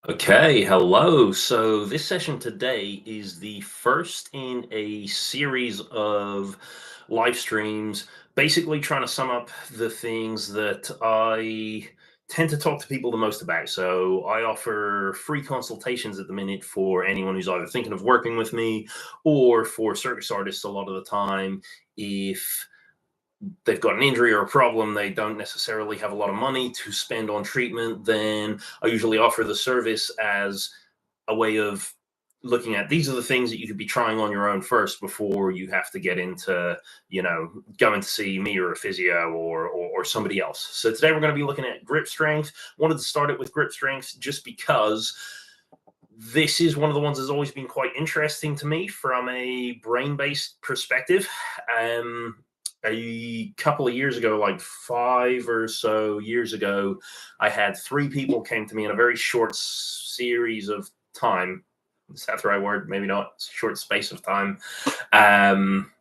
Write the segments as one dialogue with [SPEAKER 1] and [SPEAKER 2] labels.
[SPEAKER 1] Okay, hello. So this session today is the first in a series of live streams, basically trying to sum up the things that I tend to talk to people the most about. So I offer free consultations at the minute for anyone who's either thinking of working with me or for circus artists a lot of the time. If they've got an injury or a problem, they don't necessarily have a lot of money to spend on treatment, then I usually offer the service as a way of looking at these are the things that you could be trying on your own first before you have to get into, going to see me or a physio or somebody else. So today we're going to be looking at grip strength. Wanted to start it with grip strength just because this is one of the ones that's always been quite interesting to me from a brain-based perspective. A couple of years ago, like 5 or so years ago, I had three people came to me in a very short series of time. Is that the right word? Maybe not. Short space of time. Um,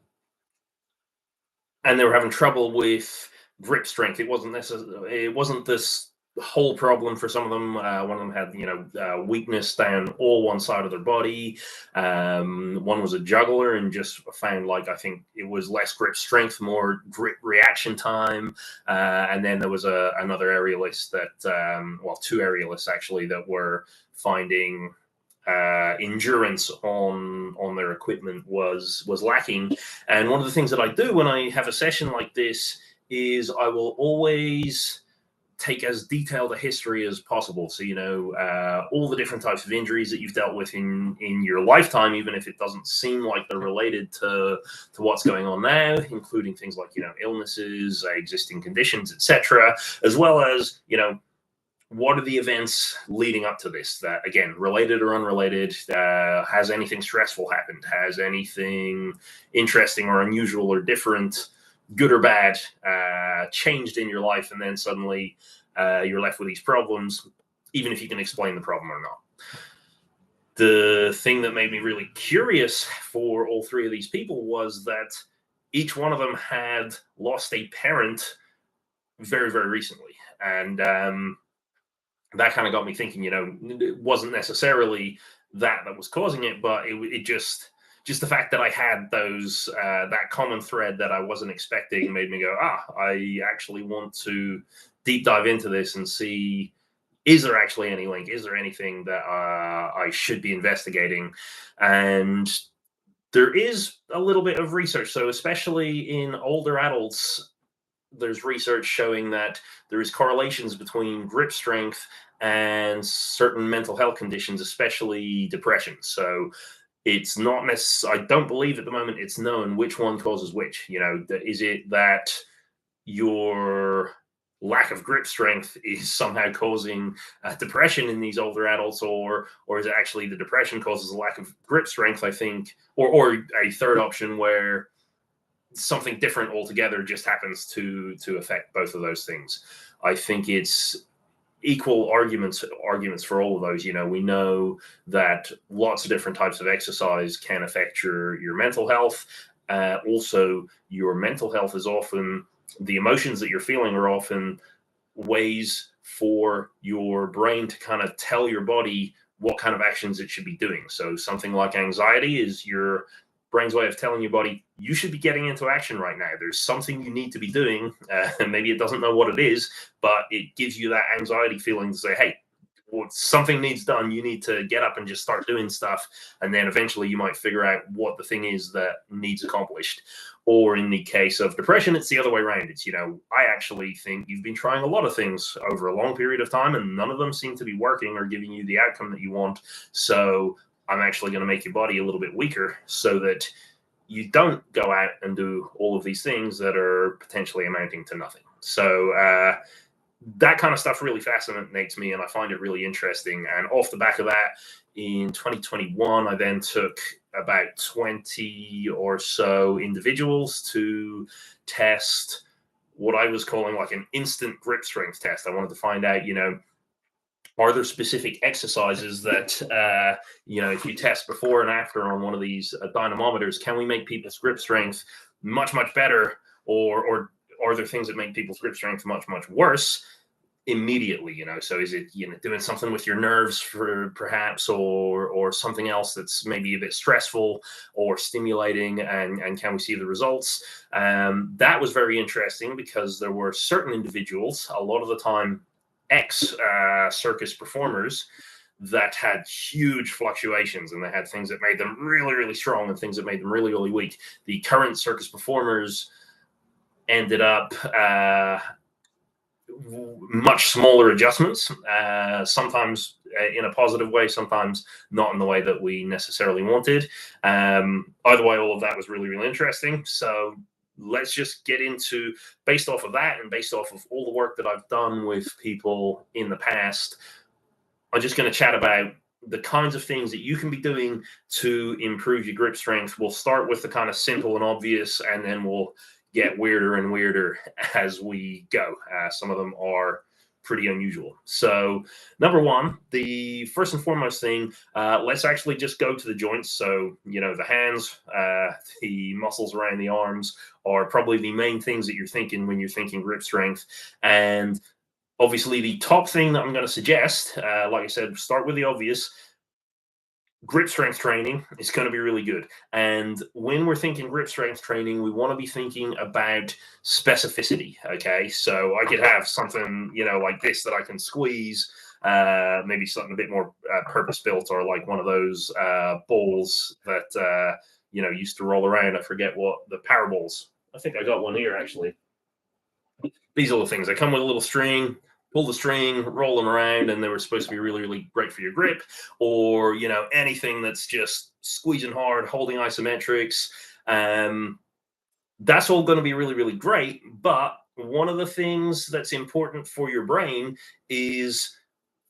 [SPEAKER 1] and they were having trouble with grip strength. It wasn't this whole problem for some of them. One of them had weakness down all one side of their body. One was a juggler and just found, like, I think it was less grip strength, more grip reaction time. And then there was another aerialist two aerialists actually, that were finding endurance on their equipment was lacking. And one of the things that I do when I have a session like this is I will always take as detailed a history as possible. So, all the different types of injuries that you've dealt with in your lifetime, even if it doesn't seem like they're related to what's going on now, including things like, illnesses, existing conditions, etc., as well as, what are the events leading up to this that, again, related or unrelated? Has anything stressful happened? Has anything interesting or unusual or different, good or bad, changed in your life? And then suddenly you're left with these problems, even if you can explain the problem or not. The thing that made me really curious for all three of these people was that each one of them had lost a parent very, very recently. And that kind of got me thinking, it wasn't necessarily that was causing it, but it just the fact that I had that common thread that I wasn't expecting made me go, I actually want to deep dive into this and see, is there actually any link? Is there anything that I should be investigating? And there is a little bit of research. So especially in older adults, there's research showing that there is correlations between grip strength and certain mental health conditions, especially depression. So it's not necessarily, I don't believe at the moment it's known which one causes which. Is it that your lack of grip strength is somehow causing depression in these older adults, or is it actually the depression causes a lack of grip strength? I think, or a third option where something different altogether just happens to affect both of those things. I think it's equal arguments for all of those. We know that lots of different types of exercise can affect your mental health. Also, your mental health is often, the emotions that you're feeling are often ways for your brain to kind of tell your body what kind of actions it should be doing. So something like anxiety is your brain's way of telling your body, you should be getting into action right now. There's something you need to be doing. And maybe it doesn't know what it is, but it gives you that anxiety feeling to say, hey, something needs done. You need to get up and just start doing stuff. And then eventually you might figure out what the thing is that needs accomplished. Or in the case of depression, it's the other way around. It's, I actually think you've been trying a lot of things over a long period of time and none of them seem to be working or giving you the outcome that you want. So I'm actually going to make your body a little bit weaker so that you don't go out and do all of these things that are potentially amounting to nothing. So that kind of stuff really fascinates me and I find it really interesting. And off the back of that, in 2021, I then took about 20 or so individuals to test what I was calling like an instant grip strength test. I wanted to find out, are there specific exercises that, if you test before and after on one of these dynamometers, can we make people's grip strength much, much better? Or are there things that make people's grip strength much, much worse? immediately, so is it doing something with your nerves for perhaps, or something else that's maybe a bit stressful or stimulating, and can we see the results? That was very interesting because there were certain individuals, a lot of the time ex circus performers, that had huge fluctuations, and they had things that made them really, really strong and things that made them really, really weak. The current circus performers ended up much smaller adjustments, sometimes in a positive way, sometimes not in the way that we necessarily wanted. Either way, all of that was really, really interesting. So let's just get into, based off of that and based off of all the work that I've done with people in the past, I'm just going to chat about the kinds of things that you can be doing to improve your grip strength. We'll start with the kind of simple and obvious, and then we'll get weirder and weirder as we go. Some of them are pretty unusual. So number one, the first and foremost thing, let's actually just go to the joints. So, the hands, the muscles around the arms are probably the main things that you're thinking when you're thinking grip strength. And obviously, the top thing that I'm going to suggest, like I said, start with the obvious. Grip strength training is going to be really good. And when we're thinking grip strength training, we want to be thinking about specificity. Okay. So I could have something, like this that I can squeeze, maybe something a bit more purpose built, or like one of those balls that, used to roll around. I forget what the power balls. I think I got one here actually. These are the things. They come with a little string. Pull the string, roll them around, and they were supposed to be really, really great for your grip. Or, anything that's just squeezing hard, holding isometrics. That's all going to be really, really great. But one of the things that's important for your brain is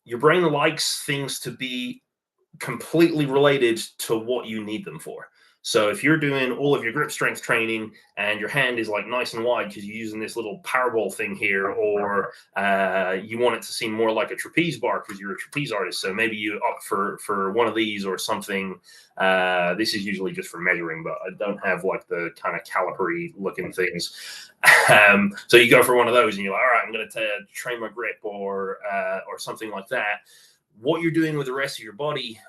[SPEAKER 1] your brain likes things to be completely related to what you need them for. So if you're doing all of your grip strength training and your hand is like nice and wide because you're using this little Powerball thing here, or you want it to seem more like a trapeze bar because you're a trapeze artist, so maybe you opt for one of these or something. This is usually just for measuring, but I don't have like the kind of caliper-y looking things. So you go for one of those and you're like, all right, I'm going to train my grip, or something like that. What you're doing with the rest of your body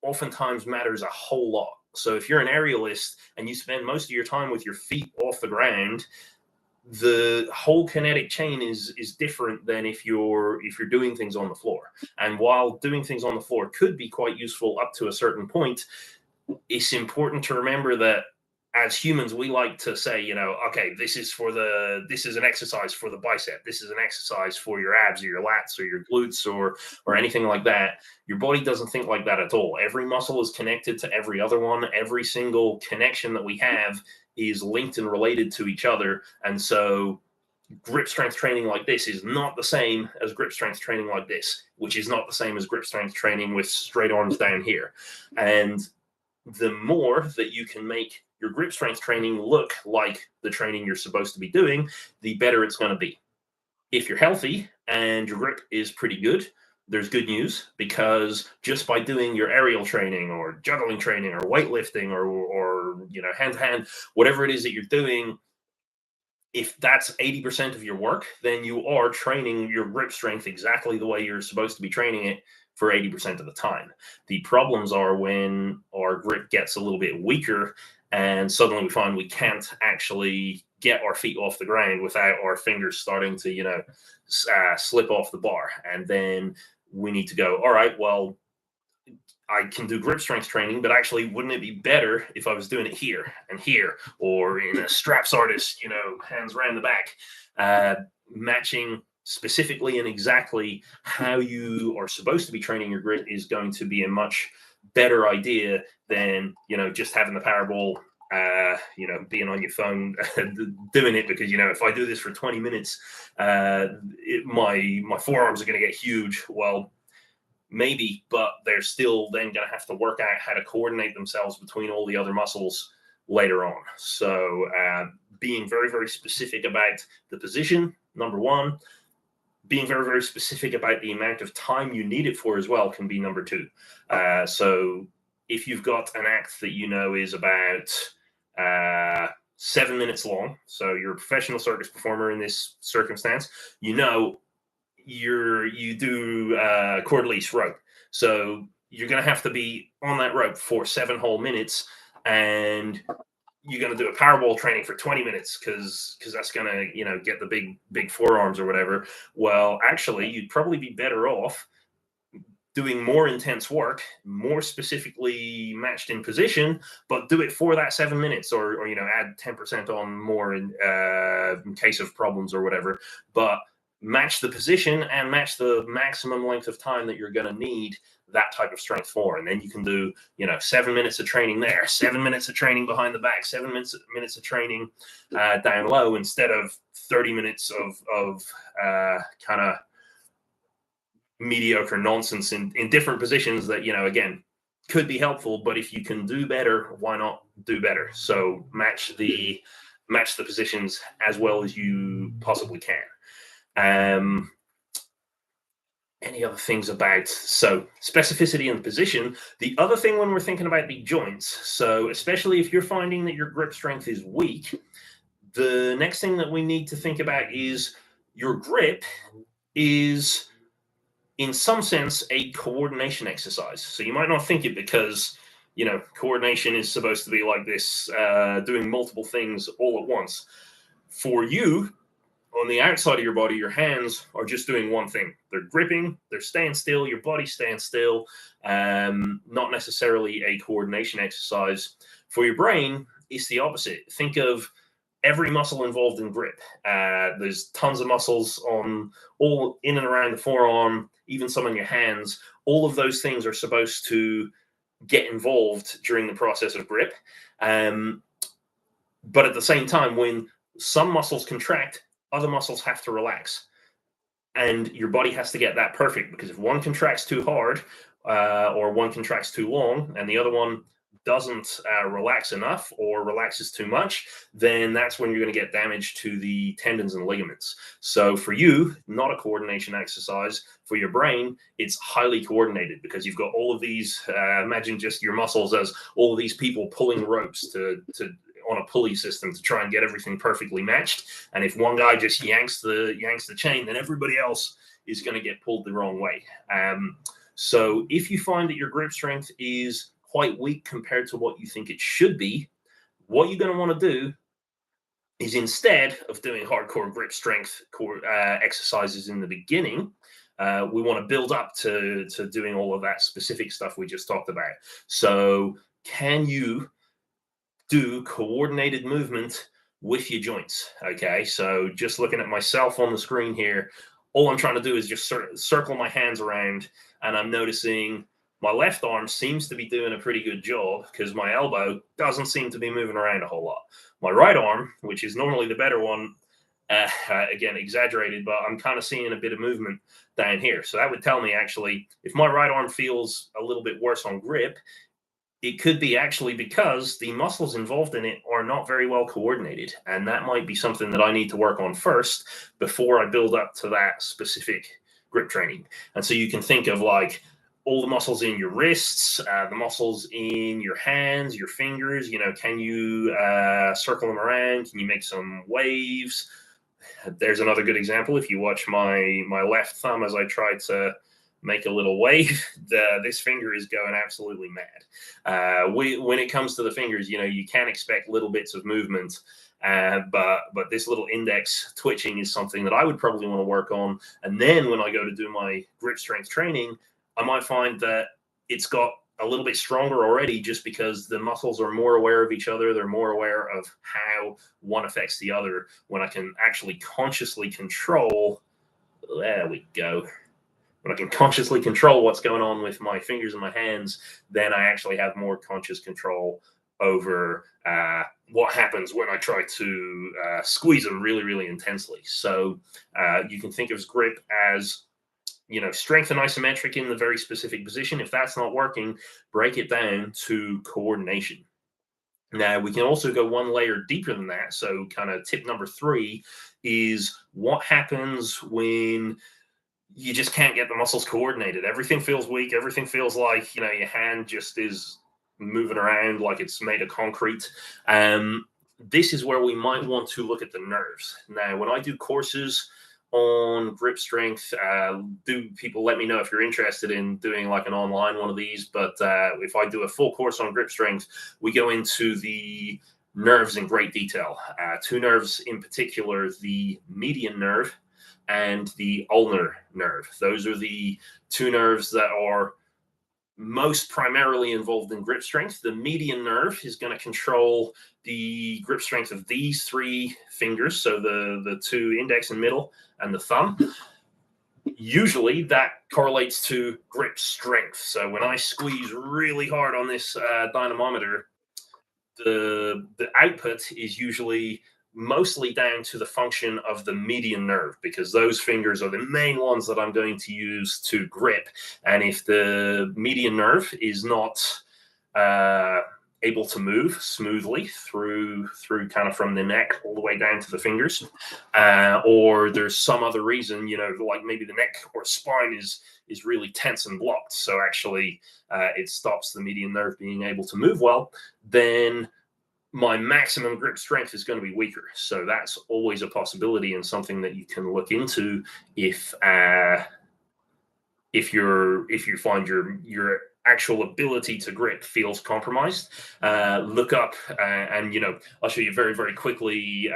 [SPEAKER 1] oftentimes matters a whole lot. So if you're an aerialist and you spend most of your time with your feet off the ground, the whole kinetic chain is different than if you're doing things on the floor. And while doing things on the floor could be quite useful up to a certain point, it's important to remember that as humans, we like to say, okay, this is an exercise for the bicep. This is an exercise for your abs or your lats or your glutes or anything like that. Your body doesn't think like that at all. Every muscle is connected to every other one. Every single connection that we have is linked and related to each other. And so grip strength training like this is not the same as grip strength training like this, which is not the same as grip strength training with straight arms down here. And the more that you can make your grip strength training look like the training you're supposed to be doing, the better it's going to be. If you're healthy and your grip is pretty good, there's good news, because just by doing your aerial training or juggling training or weightlifting or hand to hand, whatever it is that you're doing, if that's 80% of your work, then you are training your grip strength exactly the way you're supposed to be training it for 80% of the time. The problems are when our grip gets a little bit weaker and suddenly we find we can't actually get our feet off the ground without our fingers starting to, slip off the bar. And then we need to go, all right, well, I can do grip strength training, but actually, wouldn't it be better if I was doing it here and here, or in a straps artist, hands around the back, matching specifically and exactly how you are supposed to be training your grip is going to be a much better idea than, just having the Powerball, being on your phone doing it because, if I do this for 20 minutes, my forearms are going to get huge. Well, maybe, but they're still then going to have to work out how to coordinate themselves between all the other muscles later on. So being very, very specific about the position, number one. Being very, very specific about the amount of time you need it for as well can be number two. So if you've got an act that is about 7 minutes long, so you're a professional circus performer in this circumstance, you do cord release rope. So you're going to have to be on that rope for 7 whole minutes, and you're going to do a powerball training for 20 minutes because that's going to get the big forearms or whatever. Well, actually, you'd probably be better off doing more intense work, more specifically matched in position, but do it for that 7 minutes, or add 10% on more in case of problems or whatever. But match the position and match the maximum length of time that you're going to need that type of strength for. And then you can do 7 minutes of training there, 7 minutes of training behind the back, 7 minutes of training down low, instead of 30 minutes of kind of mediocre nonsense in different positions that again could be helpful. But if you can do better, why not do better? So match the positions as well as you possibly can. Any other things about specificity in the position? The other thing when we're thinking about the joints, so especially if you're finding that your grip strength is weak, the next thing that we need to think about is your grip is in some sense a coordination exercise. So you might not think it, because coordination is supposed to be like this, doing multiple things all at once. For you, on the outside of your body, your hands are just doing one thing. They're gripping, they're staying still, your body's staying still, not necessarily a coordination exercise. For your brain, it's the opposite. Think of every muscle involved in grip. There's tons of muscles all in and around the forearm, even some in your hands. All of those things are supposed to get involved during the process of grip. But at the same time, when some muscles contract, other muscles have to relax. And your body has to get that perfect, because if one contracts too hard, or one contracts too long, and the other one doesn't relax enough or relaxes too much, then that's when you're going to get damage to the tendons and ligaments. So for you, not a coordination exercise. For your brain, it's highly coordinated, because you've got all of these, imagine just your muscles as all of these people pulling ropes to on a pulley system to try and get everything perfectly matched. And if one guy just yanks the chain, then everybody else is going to get pulled the wrong way. So if you find that your grip strength is quite weak compared to what you think it should be, what you're going to want to do is, instead of doing hardcore grip strength exercises in the beginning, we want to build up to doing all of that specific stuff we just talked about. So can you do coordinated movement with your joints? Okay, so just looking at myself on the screen here, all I'm trying to do is just circle my hands around, and I'm noticing my left arm seems to be doing a pretty good job, because my elbow doesn't seem to be moving around a whole lot. My right arm, which is normally the better one, again, exaggerated, but I'm kind of seeing a bit of movement down here. So that would tell me, actually, if my right arm feels a little bit worse on grip, it could be actually because the muscles involved in it are not very well coordinated. And that might be something that I need to work on first before I build up to that specific grip training. And so you can think of like all the muscles in your wrists, the muscles in your hands, your fingers. Can you circle them around? Can you make some waves? There's another good example. If you watch my left thumb as I try to make a little wave, this finger is going absolutely mad. When it comes to the fingers, you can expect little bits of movement, but this little index twitching is something that I would probably want to work on. And then when I go to do my grip strength training, I might find that it's got a little bit stronger already, just because the muscles are more aware of each other. They're more aware of how one affects the other. When I can actually consciously control, there we go. When I can consciously control what's going on with my fingers and my hands, then I actually have more conscious control over what happens when I try to squeeze them really, really intensely. So you can think of grip as, strength and isometric in the very specific position. If that's not working, break it down to coordination. Now, we can also go one layer deeper than that. So kind of tip number 3 is what happens when you just can't get the muscles coordinated. Everything feels weak. Everything feels like, your hand just is moving around like it's made of concrete. This is where we might want to look at the nerves. Now, when I do courses on grip strength. Do people let me know if you're interested in doing like an online one of these? But if I do a full course on grip strength, we go into the nerves in great detail. Two nerves in particular, the median nerve and the ulnar nerve. Those are the two nerves that are most primarily involved in grip strength. The median nerve is going to control the grip strength of these three fingers, so the two index and middle and the thumb. Usually that correlates to grip strength. So when I squeeze really hard on this dynamometer, the output is usually mostly down to the function of the median nerve, because those fingers are the main ones that I'm going to use to grip. And if the median nerve is not able to move smoothly through kind of from the neck all the way down to the fingers, or there's some other reason, like maybe the neck or spine is really tense and blocked, so actually it stops the median nerve being able to move well, then my maximum grip strength is going to be weaker. So that's always a possibility and something that you can look into if you find your actual ability to grip feels compromised. Look up and I'll show you very, very quickly.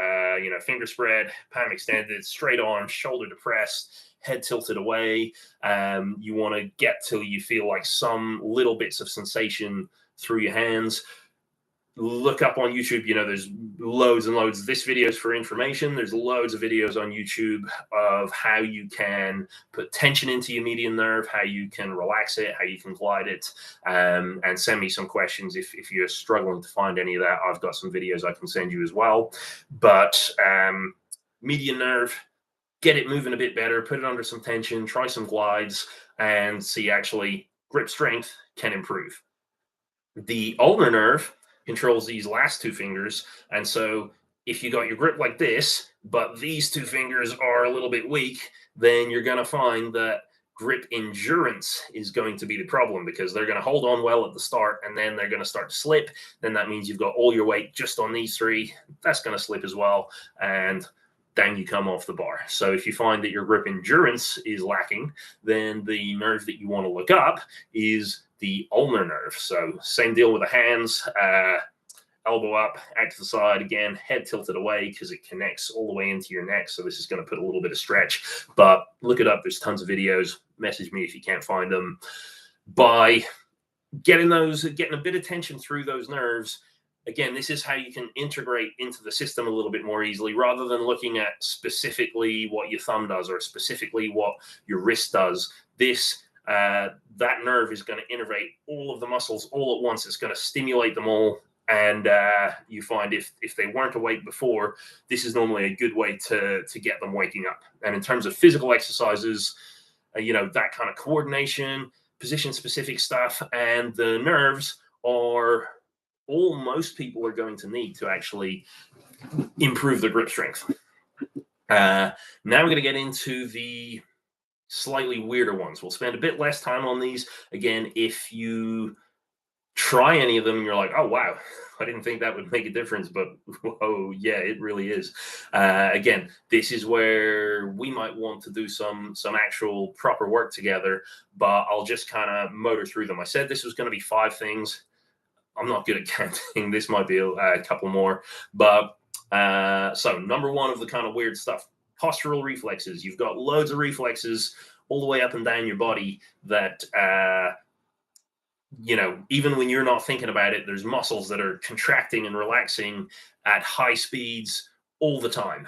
[SPEAKER 1] Finger spread, palm extended, straight arm, shoulder depressed, head tilted away. You want to get till you feel like some little bits of sensation through your hands. Look up on YouTube, there's loads and loads. This video is for information. There's loads of videos on YouTube of how you can put tension into your median nerve, how you can relax it, how you can glide it, and send me some questions if you're struggling to find any of that. I've got some videos I can send you as well. But median nerve, get it moving a bit better, put it under some tension, try some glides, and see actually grip strength can improve. The ulnar nerve controls these last two fingers. And so if you got your grip like this, but these two fingers are a little bit weak, then you're going to find that grip endurance is going to be the problem, because they're going to hold on well at the start and then they're going to start to slip. Then that means you've got all your weight just on these three. That's going to slip as well. And down you come off the bar. So if you find that your grip endurance is lacking, then the nerve that you want to look up is the ulnar nerve. So same deal with the hands, elbow up, out to the side, again, head tilted away because it connects all the way into your neck. So this is going to put a little bit of stretch, but look it up. There's tons of videos. Message me if you can't find them. By getting a bit of tension through those nerves, again, this is how you can integrate into the system a little bit more easily, rather than looking at specifically what your thumb does or specifically what your wrist does. That nerve is going to innervate all of the muscles all at once. It's going to stimulate them all. And you find if they weren't awake before, this is normally a good way to get them waking up. And in terms of physical exercises, that kind of coordination, position-specific stuff, and the nerves are all most people are going to need to actually improve their grip strength. Now we're going to get into the slightly weirder ones. We'll spend a bit less time on these. Again, if you try any of them and you're like, oh, wow, I didn't think that would make a difference, but whoa, yeah, it really is. Again, this is where we might want to do some actual proper work together, but I'll just kind of motor through them. I said this was going to be 5 things. I'm not good at counting. This might be a couple more. But so number 1 of the kind of weird stuff, postural reflexes. You've got loads of reflexes all the way up and down your body that, even when you're not thinking about it, there's muscles that are contracting and relaxing at high speeds all the time.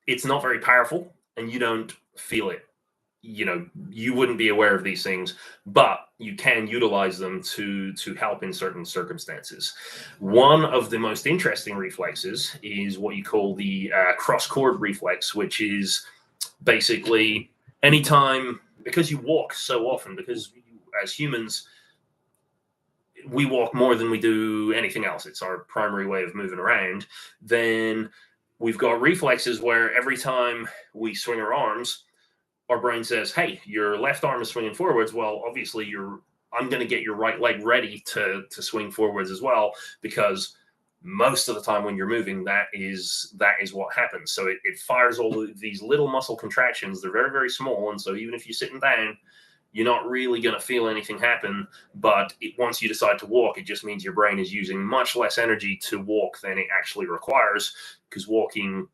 [SPEAKER 1] It's not very powerful and you don't feel it. You wouldn't be aware of these things, but you can utilize them to help in certain circumstances. One of the most interesting reflexes is what you call the cross-cord reflex, which is basically anytime, because you walk so often, because as humans, we walk more than we do anything else. It's our primary way of moving around. Then we've got reflexes where every time we swing our arms, our brain says, hey, your left arm is swinging forwards. Well, obviously I'm going to get your right leg ready to swing forwards as well, because most of the time when you're moving, that is what happens. So it fires all of these little muscle contractions. They're very, very small. And so even if you're sitting down, you're not really going to feel anything happen. But once you decide to walk, it just means your brain is using much less energy to walk than it actually requires, because walking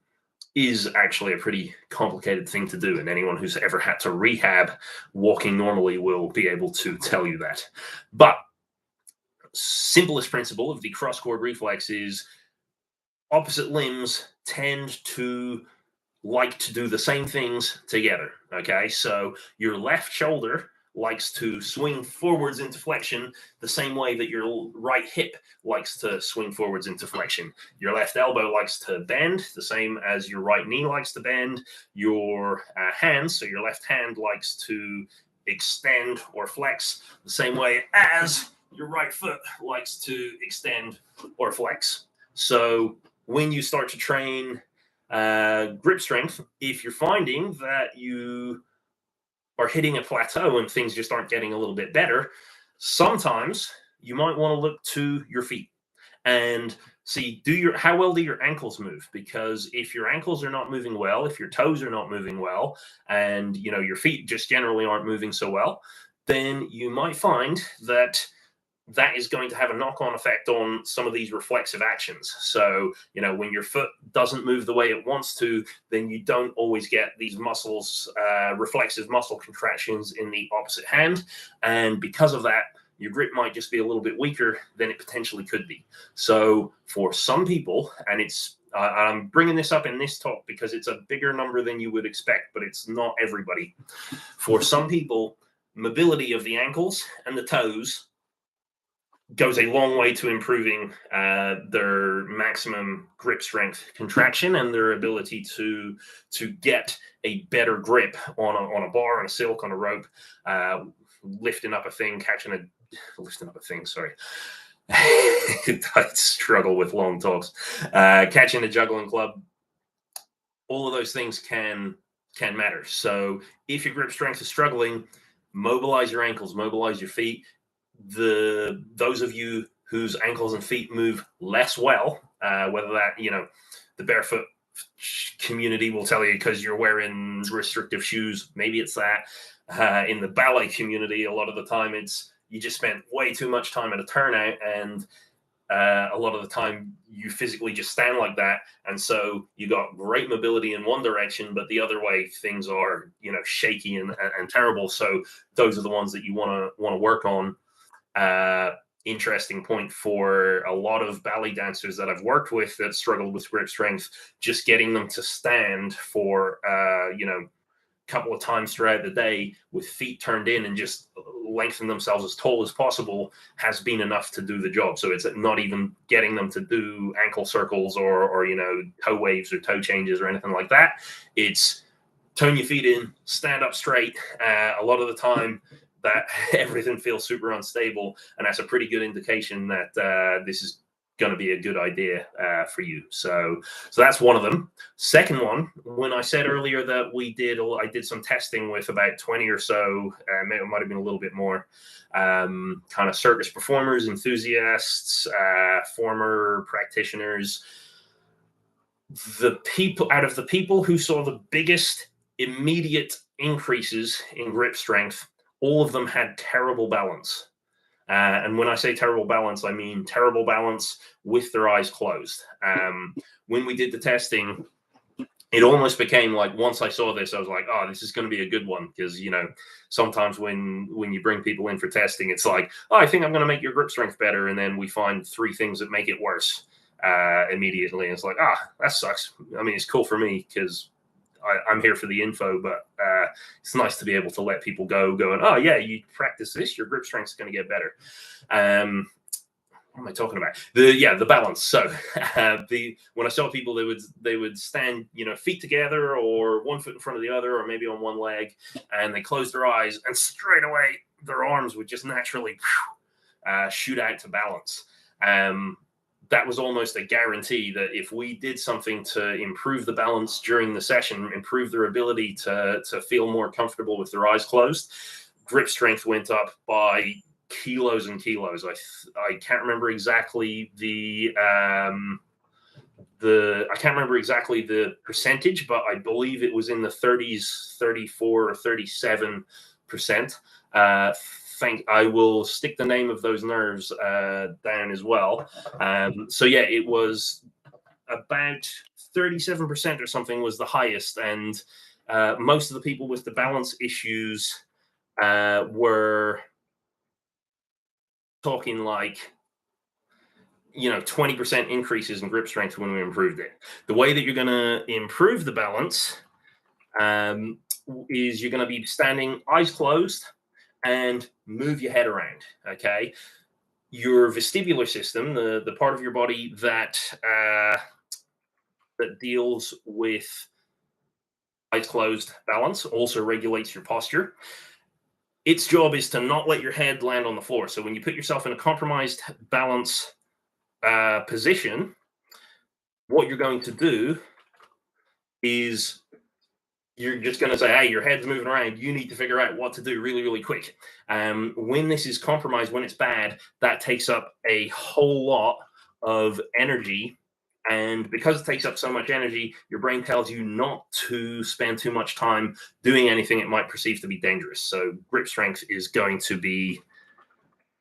[SPEAKER 1] is actually a pretty complicated thing to do. And anyone who's ever had to rehab walking normally will be able to tell you that. But simplest principle of the cross-chord reflex is opposite limbs tend to like to do the same things together. Okay, so your left shoulder likes to swing forwards into flexion the same way that your right hip likes to swing forwards into flexion. Your left elbow likes to bend the same as your right knee likes to bend. Your hands, so your left hand likes to extend or flex the same way as your right foot likes to extend or flex. So when you start to train grip strength, if you're finding that you are hitting a plateau and things just aren't getting a little bit better, sometimes you might want to look to your feet and see, how well do your ankles move? Because if your ankles are not moving well, if your toes are not moving well, and your feet just generally aren't moving so well, then you might find that is going to have a knock-on effect on some of these reflexive actions. So, when your foot doesn't move the way it wants to, then you don't always get these muscles, reflexive muscle contractions in the opposite hand. And because of that, your grip might just be a little bit weaker than it potentially could be. So for some people, and I'm bringing this up in this talk because it's a bigger number than you would expect, but it's not everybody. For some people, mobility of the ankles and the toes goes a long way to improving their maximum grip strength contraction and their ability to get a better grip on a bar, on a silk, on a rope, lifting up a thing, sorry. I struggle with long talks. Catching a juggling club. All of those things can matter. So if your grip strength is struggling, mobilize your ankles, mobilize your feet. Those of you whose ankles and feet move less well, whether that, the barefoot community will tell you because you're wearing restrictive shoes, maybe it's that. In the ballet community, a lot of the time it's you just spent way too much time at a turnout, and a lot of the time you physically just stand like that, and so you got great mobility in one direction, but the other way things are shaky and terrible. So those are the ones that you want to work on. Interesting point for a lot of ballet dancers that I've worked with that struggled with grip strength, just getting them to stand for couple of times throughout the day with feet turned in and just lengthen themselves as tall as possible has been enough to do the job. So it's not even getting them to do ankle circles or toe waves or toe changes or anything like that. It's tone your feet in, stand up straight. A lot of the time that everything feels super unstable, and that's a pretty good indication that this is going to be a good idea for you. So that's one of them. Second one, when I said earlier that I did some testing with about 20 or so, it might have been a little bit more, kind of circus performers, enthusiasts, former practitioners. Out of the people who saw the biggest immediate increases in grip strength, all of them had terrible balance. And when I say terrible balance, I mean terrible balance with their eyes closed. When we did the testing, it almost became like, once I saw this, I was like, oh, this is going to be a good one. Because, sometimes when you bring people in for testing, it's like, oh, I think I'm going to make your grip strength better. And then we find 3 things that make it worse immediately. And it's like, that sucks. I mean, it's cool for me because I'm here for the info, but it's nice to be able to let people going, oh yeah, you practice this, your grip strength is going to get better. What am I talking about? The balance. So when I saw people, they would stand, feet together or one foot in front of the other, or maybe on one leg, and they close their eyes, and straight away their arms would just naturally shoot out to balance. That was almost a guarantee that if we did something to improve the balance during the session, improve their ability to feel more comfortable with their eyes closed, grip strength went up by kilos and kilos. I can't remember exactly I can't remember exactly the percentage, but I believe it was in the 30s, 34 or 37%. I will stick the name of those nerves down as well. So yeah, it was about 37% or something was the highest, and most of the people with the balance issues were talking like 20% increases in grip strength when we improved it. The way that you're going to improve the balance is you're going to be standing eyes closed and move your head around. Okay, your vestibular system, the part of your body that deals with eyes closed balance, also regulates your posture. Its job is to not let your head land on the floor. So when you put yourself in a compromised balance position, what you're going to do is you're just going to say, hey, your head's moving around. You need to figure out what to do really, really quick. When this is compromised, when it's bad, that takes up a whole lot of energy. And because it takes up so much energy, your brain tells you not to spend too much time doing anything it might perceive to be dangerous. So grip strength is going to be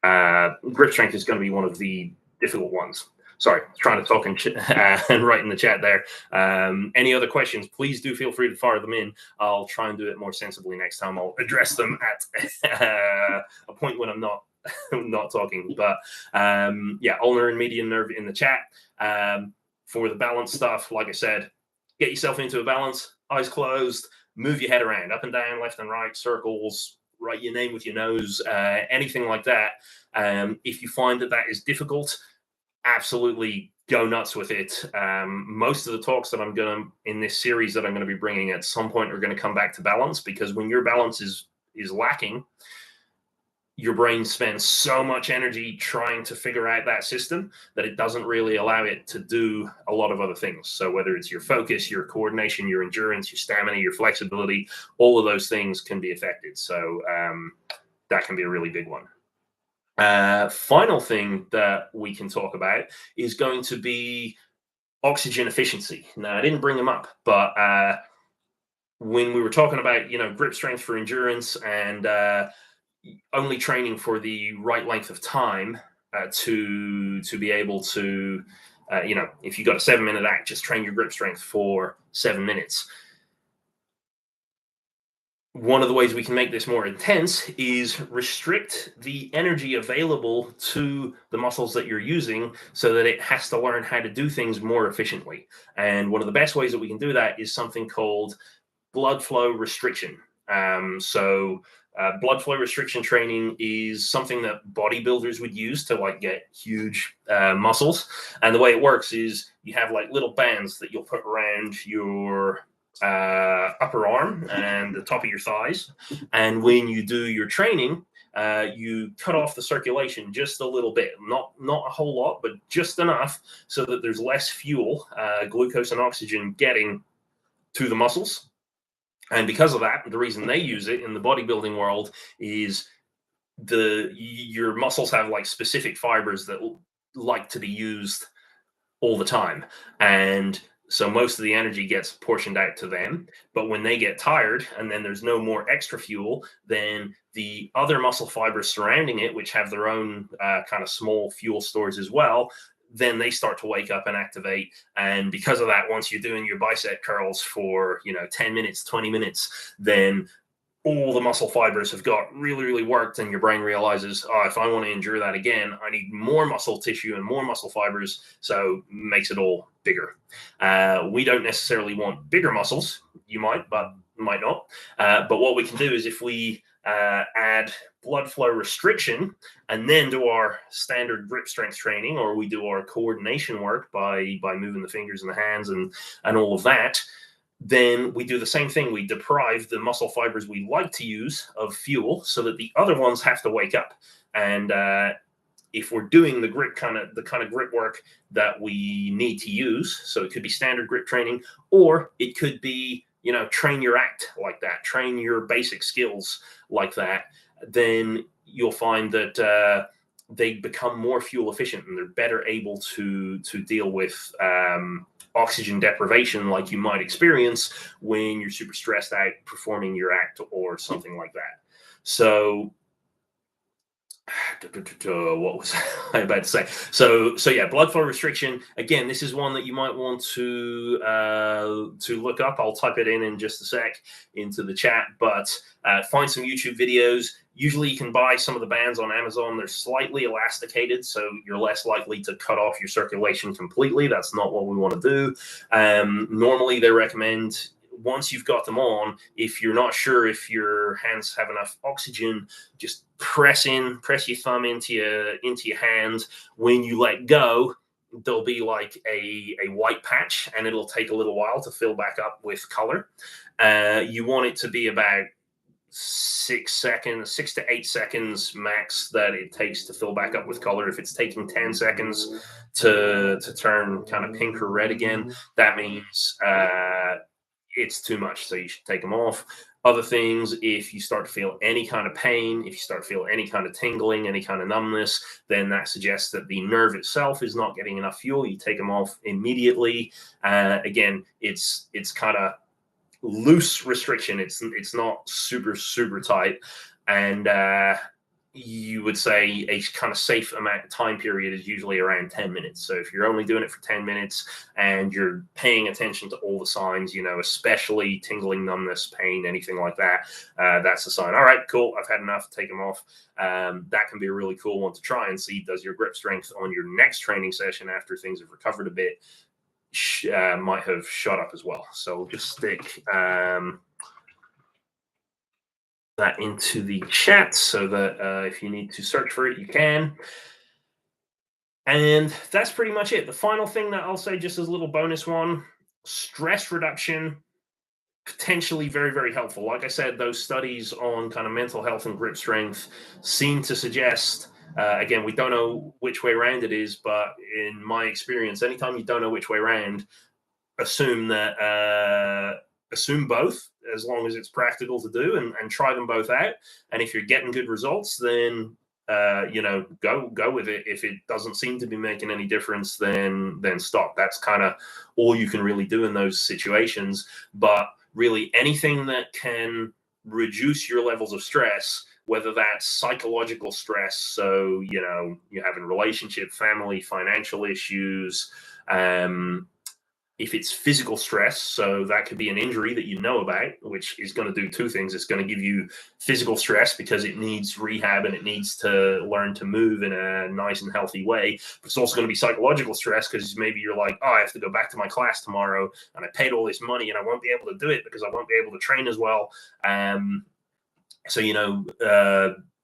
[SPEAKER 1] one of the difficult ones. Sorry, trying to talk and write in the chat there. Any other questions, please do feel free to fire them in. I'll try and do it more sensibly next time. I'll address them at a point when I'm not talking. But yeah, ulnar and median nerve in the chat. For the balance stuff, like I said, get yourself into a balance, eyes closed, move your head around, up and down, left and right, circles, write your name with your nose, anything like that. If you find that is difficult, absolutely go nuts with it. Most of the talks that I'm going to, in this series that I'm going to be bringing at some point, are going to come back to balance, because when your balance is lacking, your brain spends so much energy trying to figure out that system that it doesn't really allow it to do a lot of other things. So whether it's your focus, your coordination, your endurance, your stamina, your flexibility, all of those things can be affected. So that can be a really big one. Final thing that we can talk about is going to be oxygen efficiency. Now, I didn't bring them up, but when we were talking about, grip strength for endurance and only training for the right length of time to be able to, if you got a 7-minute act, just train your grip strength for 7 minutes. One of the ways we can make this more intense is restrict the energy available to the muscles that you're using so that it has to learn how to do things more efficiently. And one of the best ways that we can do that is something called blood flow restriction. Blood flow restriction training is something that bodybuilders would use to get huge muscles. And the way it works is you have little bands that you'll put around your upper arm and the top of your thighs. And when you do your training, you cut off the circulation just a little bit, not a whole lot, but just enough so that there's less fuel, glucose and oxygen getting to the muscles. And because of that, the reason they use it in the bodybuilding world is your muscles have specific fibers that like to be used all the time. And so most of the energy gets portioned out to them. But when they get tired and then there's no more extra fuel, then the other muscle fibers surrounding it, which have their own kind of small fuel stores as well, then they start to wake up and activate. And because of that, once you're doing your bicep curls for 10 minutes, 20 minutes, then all the muscle fibers have got really, really worked, and your brain realizes, if I want to endure that again, I need more muscle tissue and more muscle fibers, so makes it all bigger. We don't necessarily want bigger muscles. You might, but might not. But what we can do is if we add blood flow restriction and then do our standard grip strength training, or we do our coordination work by moving the fingers and the hands and all of that, then we do the same thing. We deprive the muscle fibers we like to use of fuel so that the other ones have to wake up. And if we're doing the kind of grip work that we need to use, so it could be standard grip training, or it could be, train your act like that, train your basic skills like that, then you'll find that they become more fuel efficient and they're better able to deal with oxygen deprivation like you might experience when you're super stressed out performing your act or something like that. So what was I about to say? So yeah, blood flow restriction. Again, this is one that you might want to look up. I'll type it in just a sec into the chat. But find some YouTube videos. Usually, you can buy some of the bands on Amazon. They're slightly elasticated, so you're less likely to cut off your circulation completely. That's not what we want to do. Normally, they recommend, once you've got them on, if you're not sure if your hands have enough oxygen, just press your thumb into your hand. When you let go, there'll be like a white patch, and it'll take a little while to fill back up with color. You want it to be about 6 to 8 seconds max that it takes to fill back up with color. If it's taking 10 seconds to turn kind of pink or red again, that means it's too much, so you should take them off. Other things, if you start to feel any kind of pain, if you start to feel any kind of tingling, any kind of numbness, then that suggests that the nerve itself is not getting enough fuel. You take them off immediately. Again, it's kind of loose restriction. It's not super tight, and you would say a kind of safe amount of time period is usually around 10 minutes. So if you're only doing it for 10 minutes and you're paying attention to all the signs, especially tingling, numbness, pain, anything like that, that's a sign. All right, cool, I've had enough, take them off. That can be a really cool one to try and see. Does your grip strength on your next training session after things have recovered a bit might have shot up as well. So we'll just stick that into the chat so that if you need to search for it, you can. And that's pretty much it. The final thing that I'll say, just as a little bonus one, stress reduction, potentially very helpful. Like I said, those studies on kind of mental health and grip strength seem to suggest, again, we don't know which way around it is, but in my experience, anytime you don't know which way around, assume both, as long as it's practical to do, and try them both out. And if you're getting good results, then go with it. If it doesn't seem to be making any difference, then stop. That's kind of all you can really do in those situations. But really, anything that can reduce your levels of stress, whether that's psychological stress, so you're having relationship, family, financial issues, if it's physical stress, so that could be an injury that you know about, which is going to do two things. It's going to give you physical stress because it needs rehab and it needs to learn to move in a nice and healthy way. But it's also going to be psychological stress because maybe you're like, oh, I have to go back to my class tomorrow and I paid all this money and I won't be able to do it because I won't be able to train as well. So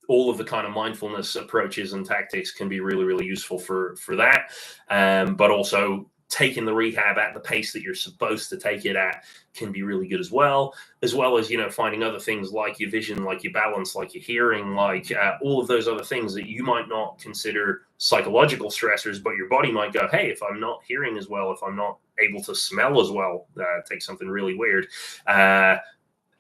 [SPEAKER 1] all of the kind of mindfulness approaches and tactics can be really useful for that. But also, taking the rehab at the pace that you're supposed to take it at can be really good as well as finding other things like your vision, like your balance, like your hearing, like all of those other things that you might not consider psychological stressors, but your body might go, hey, if I'm not hearing as well, if I'm not able to smell as well, take something really weird,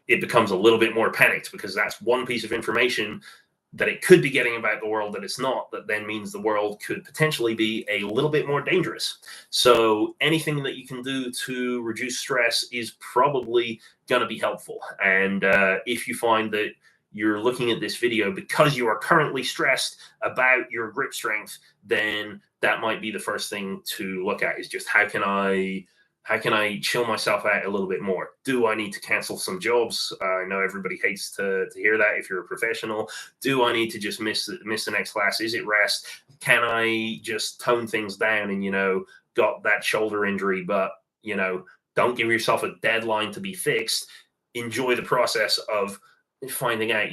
[SPEAKER 1] it becomes a little bit more panicked, because that's one piece of information that it could be getting about the world that it's not, that then means the world could potentially be a little bit more dangerous. So anything that you can do to reduce stress is probably going to be helpful. And if you find that you're looking at this video because you are currently stressed about your grip strength, then that might be the first thing to look at, is just how can I chill myself out a little bit more? Do I need to cancel some jobs? I know everybody hates to hear that if you're a professional. Do I need to just miss the next class? Is it rest? Can I just tone things down and, got that shoulder injury, but, don't give yourself a deadline to be fixed. Enjoy the process of finding out,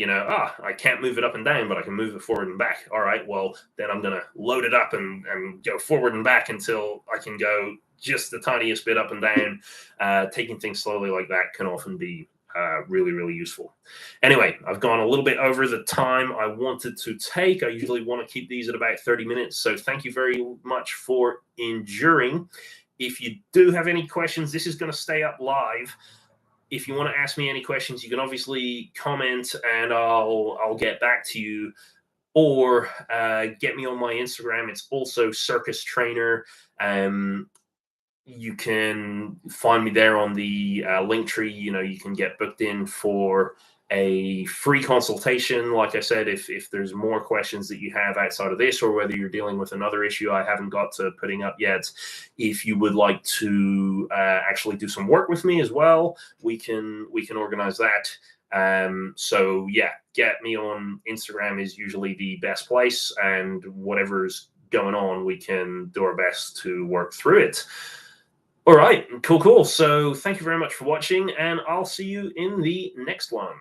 [SPEAKER 1] I can't move it up and down, but I can move it forward and back. All right, well, then I'm going to load it up and go forward and back until I can go just the tiniest bit up and down. Taking things slowly like that can often be really useful. Anyway, I've gone a little bit over the time I wanted to take. I usually want to keep these at about 30 minutes. So thank you very much for enduring. If you do have any questions, this is going to stay up live. If you want to ask me any questions, you can obviously comment and I'll get back to you. or get me on my Instagram. It's also Circus Trainer. You can find me there on the link tree. You can get booked in for a free consultation. Like I said, if there's more questions that you have outside of this, or whether you're dealing with another issue I haven't got to putting up yet, if you would like to actually do some work with me as well, we can organize that. So yeah, get me on Instagram is usually the best place, and whatever's going on, we can do our best to work through it. All right, cool. So thank you very much for watching, and I'll see you in the next one.